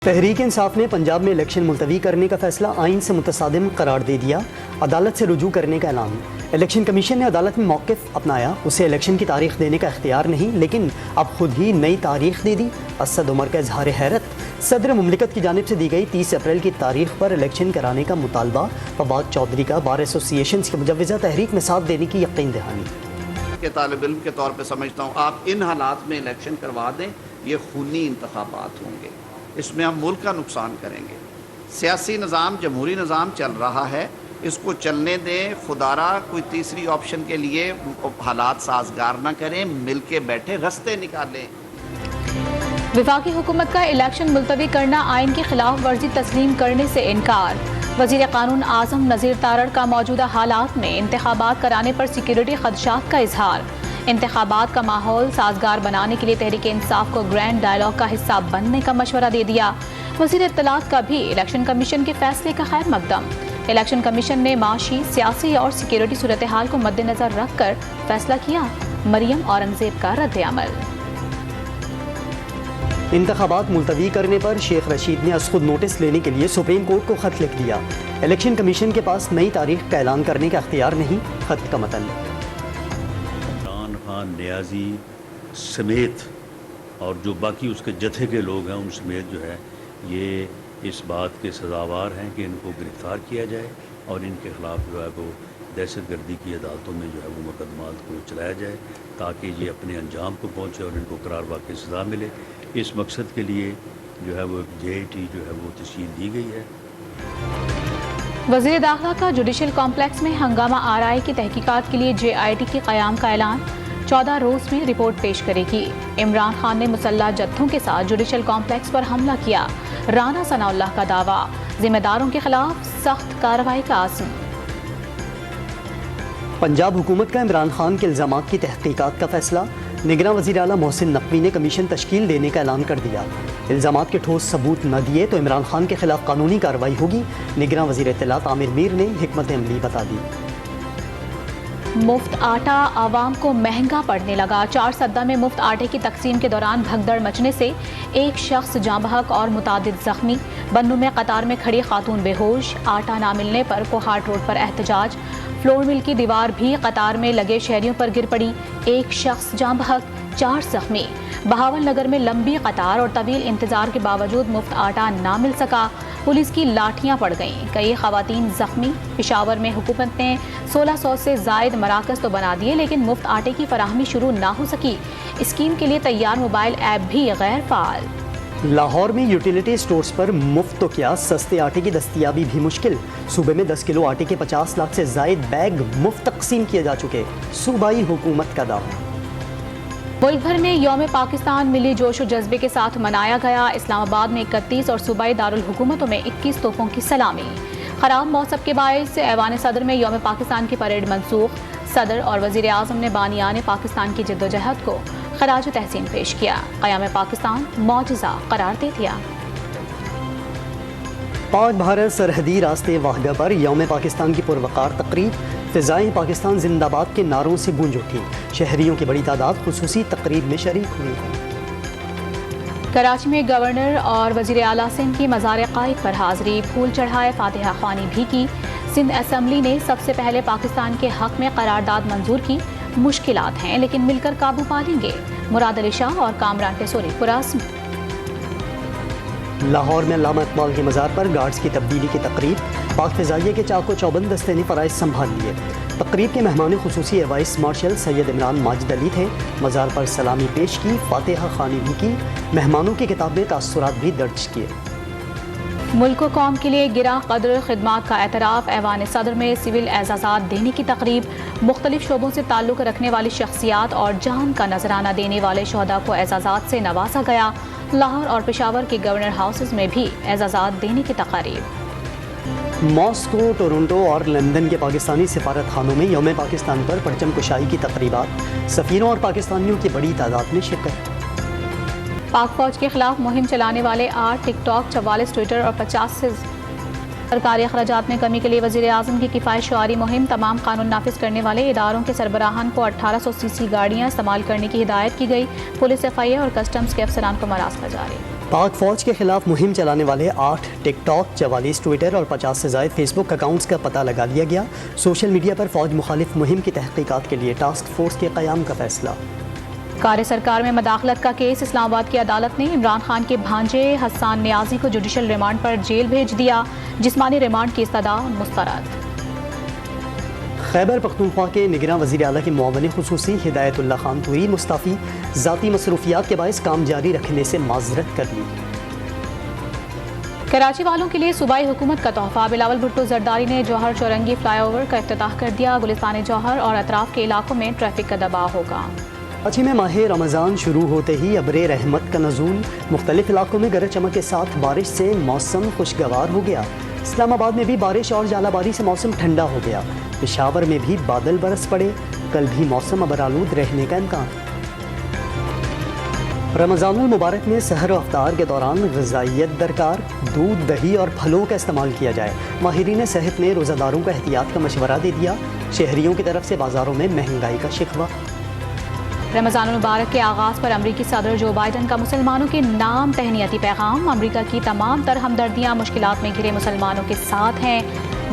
تحریک انصاف نے پنجاب میں الیکشن ملتوی کرنے کا فیصلہ آئین سے متصادم قرار دے دیا، عدالت سے رجوع کرنے کا اعلان۔ الیکشن کمیشن نے عدالت میں موقف اپنایا، اسے الیکشن کی تاریخ دینے کا اختیار نہیں، لیکن اب خود ہی نئی تاریخ دے دی۔ اسد عمر کا اظہار حیرت، صدر مملکت کی جانب سے دی گئی 30 اپریل کی تاریخ پر الیکشن کرانے کا مطالبہ، فواد چودھری کا بار ایسوسی ایشن کی مجوزہ تحریک میں ساتھ دینے کی یقین دہانی۔ کہ طالب علم کے طور پہ سمجھتا ہوں آپ ان حالات میں الیکشن کروا دیں، یہ خونی انتخابات ہوں گے، اس میں ہم ملک کا نقصان کریں گے۔ سیاسی نظام، جمہوری نظام چل رہا ہے، اس کو چلنے دیں، خدارا کوئی تیسری آپشن کے لیے حالات سازگار نہ کریں، مل کے بیٹھے رستے نکالیں۔ وفاقی حکومت کا الیکشن ملتوی کرنا آئین کی خلاف ورزی تسلیم کرنے سے انکار۔ وزیر قانون اعظم نذیر تارڑ کا موجودہ حالات میں انتخابات کرانے پر سیکیورٹی خدشات کا اظہار۔ انتخابات کا ماحول سازگار بنانے کے لیے تحریک انصاف کو گرینڈ ڈائیلاگ کا حصہ بننے کا مشورہ دے دیا۔ وزیر اطلاعات کا بھی الیکشن کمیشن کے فیصلے کا خیر مقدم۔ الیکشن کمیشن نے معاشی، سیاسی اور سیکیورٹی صورتحال کو مد نظر رکھ کر فیصلہ کیا۔ مریم اورنگزیب کا رد عمل۔ انتخابات ملتوی کرنے پر شیخ رشید نے از خود نوٹس لینے کے لیے سپریم کورٹ کو خط لکھ دیا۔ الیکشن کمیشن کے پاس نئی تاریخ کا اعلان کرنے کا اختیار نہیں، خط کا متن۔ عمران خان نیازی سمیت اور جو باقی اس کے جتھے کے لوگ ہیں ان سمیت جو ہے یہ اس بات کے سزاوار ہیں کہ ان کو گرفتار کیا جائے اور ان کے خلاف جو ہے وہ دہشت گردی کی عدالتوں میں جو ہے وہ مقدمات کو چلایا جائے تاکہ یہ اپنے انجام کو پہنچے اور ان کو قرار واقعی سزا ملے۔ اس مقصد کے لیے جو ہے وہ JIT جو ہے وہ تشکیل دی گئی ہے۔ وزیر داخلہ کا جوڈیشل کمپلیکس میں ہنگامہ آرائی کی تحقیقات کے لیے JIT کے قیام کا اعلان، 14 روز میں رپورٹ پیش کرے گی۔ عمران خان نے مسلح جتھوں کے ساتھ جوڈیشل کمپلیکس پر حملہ کیا، رانا ثناء اللہ کا دعویٰ، ذمہ داروں کے خلاف سخت کارروائی کا عزم۔ پنجاب حکومت کا عمران خان کے الزامات کی تحقیقات کا فیصلہ، نگراں وزیر اعلیٰ محسن نقوی نے کمیشن تشکیل دینے کا اعلان کر دیا۔ الزامات کے ٹھوس ثبوت نہ دیے تو عمران خان کے خلاف قانونی کارروائی ہوگی، نگراں وزیر اطلاعات عامر میر نے حکمت عملی بتا دی۔ مفت آٹا عوام کو مہنگا پڑنے لگا، 4 سدہ میں مفت آٹے کی تقسیم کے دوران بھگدڑ مچنے سے ایک شخص جاں بحق اور متعدد زخمی۔ بنوں میں قطار میں کھڑی خاتون بے ہوش، آٹا نہ ملنے پر کوہاٹ روڈ پر احتجاج، فلور مل کی دیوار بھی قطار میں لگے شہریوں پر گر پڑی، ایک شخص جاں بحق، 4 زخمی۔ بہاول نگر میں لمبی قطار اور طویل انتظار کے باوجود مفت آٹا نہ مل سکا، پولیس کی لاٹھیاں پڑ گئیں، کئی خواتین زخمی۔ پشاور میں حکومت نے 1600 سے زائد مراکز تو بنا دیے لیکن مفت آٹے کی فراہمی شروع نہ ہو سکی، اسکیم کے لیے تیار موبائل ایپ بھی غیر فعال۔ لاہور میں یوٹیلیٹی سٹورز پر مفت تو کیا، سستے آٹے کی دستیابی بھی مشکل۔ صوبے میں 10 کلو آٹے کے 50 لاکھ سے زائد بیگ مفت تقسیم کیے جا چکے، صوبائی حکومت کا دعویٰ۔ ملک بھر میں یوم پاکستان ملی جوش و جذبے کے ساتھ منایا گیا، اسلام آباد میں 31 اور صوبائی دارالحکومتوں میں 21 توپوں کی سلامی۔ خراب موسم کے باعث ایوان صدر میں یوم پاکستان کی پریڈ منسوخ، صدر اور وزیر اعظم نے بانیان پاکستان کی جدوجہد کو خراج تحسین پیش کیا، قیام پاکستان معجزہ قرار دے دیا۔ پاک بھارت سرحدی راستے واہگہ پر یوم پاکستان کی پروقار تقریب، فضائیں پاکستان زندہ باد کے نعروں سے گونج اٹھی، شہریوں کی بڑی تعداد خصوصی تقریب میں شریک ہوئی۔ کراچی میں گورنر اور وزیر اعلیٰ سندھ کی مزار قائد پر حاضری، پھول چڑھائے، فاتحہ خوانی بھی کی۔ سندھ اسمبلی نے سب سے پہلے پاکستان کے حق میں قرارداد منظور کی، مشکلات ہیں لیکن مل کر قابو پا لیں گے، مراد علی شاہ اور کامران ٹیسوری پرعزم۔ لاہور میں علامہ اقبال کے مزار پر گارڈز کی تبدیلی کی تقریب، پاک فضائیہ کے چاق و چوبند دستے نے فرائض سنبھال لیے۔ تقریب کے مہمان خصوصی ایئر وائس مارشل سید عمران ماجد علی تھے، مزار پر سلامی پیش کی، فاتحہ خوانی بھی کی، مہمانوں کی کتاب میں تاثرات بھی درج کیے۔ ملک و قوم کے لیے گراں قدر خدمات کا اعتراف، ایوان صدر میں سول اعزازات دینے کی تقریب، مختلف شعبوں سے تعلق رکھنے والی شخصیات اور جان کا نذرانہ دینے والے شہداء کو اعزازات سے نوازا گیا۔ لاہور اور پشاور کے گورنر ہاؤسز میں بھی اعزازات دینے کی تقاریب۔ ماسکو، ٹورنٹو اور لندن کے پاکستانی سفارت خانوں میں یوم پاکستان پر پرچم کشائی کی تقریبات، سفیروں اور پاکستانیوں کی بڑی تعداد میں شرکت۔ پاک فوج کے خلاف مہم چلانے والے 8 ٹک ٹاک، 44 ٹویٹر اور 50 سے سرکاری اخراجات میں کمی کے لیے وزیر اعظم کی کفایت شعاری مہم، تمام قانون نافذ کرنے والے اداروں کے سربراہان کو 1800 cc گاڑیاں استعمال کرنے کی ہدایت کی گئی، پولیس FIA اور کسٹمز کے افسران کو مراقبہ جاری۔ پاک فوج کے خلاف مہم چلانے والے 8 ٹک ٹاک، 44 ٹویٹر اور 50 سے زائد فیس بک اکاؤنٹس کا پتہ لگا لیا گیا۔ سوشل میڈیا پر فوج مخالف مہم کی تحقیقات کے لیے ٹاسک فورس کے قیام کا فیصلہ۔ کار سرکار میں مداخلت کا کیس، اسلام آباد کی عدالت نے عمران خان کے بھانجے حسان نیازی کو جوڈیشل ریمانڈ پر جیل بھیج دیا، جسمانی ریمانڈ کی استدعا مسترد۔ خیبر پختونخوا کے نگراں وزیر اعلیٰ کے معاون خصوصی ہدایت اللہ خان توئی مستعفی، ذاتی مصروفیات کے باعث کام جاری رکھنے سے معذرت کر لی۔ کراچی والوں کے لیے صوبائی حکومت کا تحفہ، بلاول بھٹو زرداری نے جوہر چورنگی فلائی اوور کا افتتاح کر دیا، گلستان جوہر اور اطراف کے علاقوں میں ٹریفک کا دباؤ ہوگا۔ کراچی میں ماہ رمضان شروع ہوتے ہی ابر رحمت کا نزول، مختلف علاقوں میں گرج چمک کے ساتھ بارش سے موسم خوشگوار ہو گیا۔ اسلام آباد میں بھی بارش اور ژالہ باری سے موسم ٹھنڈا ہو گیا۔ پشاور میں بھی بادل برس پڑے، کل بھی موسم ابرآلود رہنے کا امکان۔ رمضان المبارک میں سحر و افطار کے دوران غذائیت درکار، دودھ، دہی اور پھلوں کا استعمال کیا جائے۔ ماہرین صحت نے روزہ داروں کو احتیاط کا مشورہ دے دیا۔ شہریوں کی طرف سے بازاروں میں مہنگائی کا شکوہ۔ رمضان المبارک کے آغاز پر امریکی صدر جو بائیڈن کا مسلمانوں کے نام تہنیتی پیغام، امریکہ کی تمام تر ہمدردیاں مشکلات میں گھرے مسلمانوں کے ساتھ ہیں،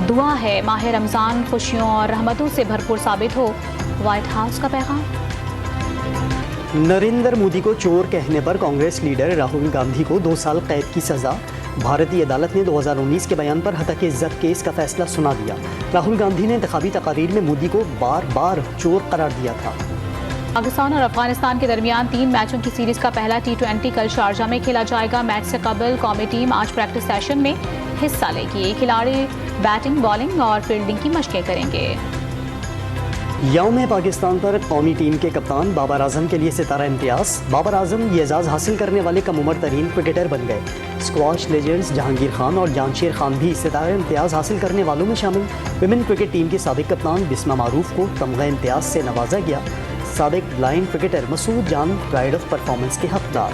دعا ہے ماہ رمضان خوشیوں اور رحمتوں سے بھرپور ثابت ہو، وائٹ ہاؤس کا پیغام۔ نریندر مودی کو چور کہنے پر کانگریس لیڈر راہل گاندھی کو 2 سال قید کی سزا۔ بھارتی عدالت نے 2019 کے بیان پر ہتک عزت کیس کا فیصلہ سنا دیا۔ راہل گاندھی نے انتخابی تقاریر میں مودی کو بار بار چور قرار دیا تھا۔ پاکستان اور افغانستان کے درمیان 3 میچوں کی سیریز کا پہلا T20 کل شارجہ میں کھیلا جائے گا۔ میچ سے قبل قومی ٹیم آج پریکٹس سیشن میں حصہ لے گی۔ کھلاڑی بیٹنگ، بالنگ اور فیلڈنگ کی مشقیں کریں گے۔ یوم پاکستان پر قومی ٹیم کے کپتان بابر اعظم کے لیے ستارہ امتیاز۔ بابر اعظم یہ اعزاز حاصل کرنے والے کم عمر ترین کرکٹر بن گئے۔ اسکواش لیجنڈز جہانگیر خان اور جانشیر خان بھی ستارہ امتیاز حاصل کرنے والوں میں شامل۔ ویمن کرکٹ ٹیم کی سابق کپتان بسمہ معروف کو تمغہ امتیاز سے نوازا گیا۔ سابق blind cricketer Masood Jan Pride of Performance کے حقدار۔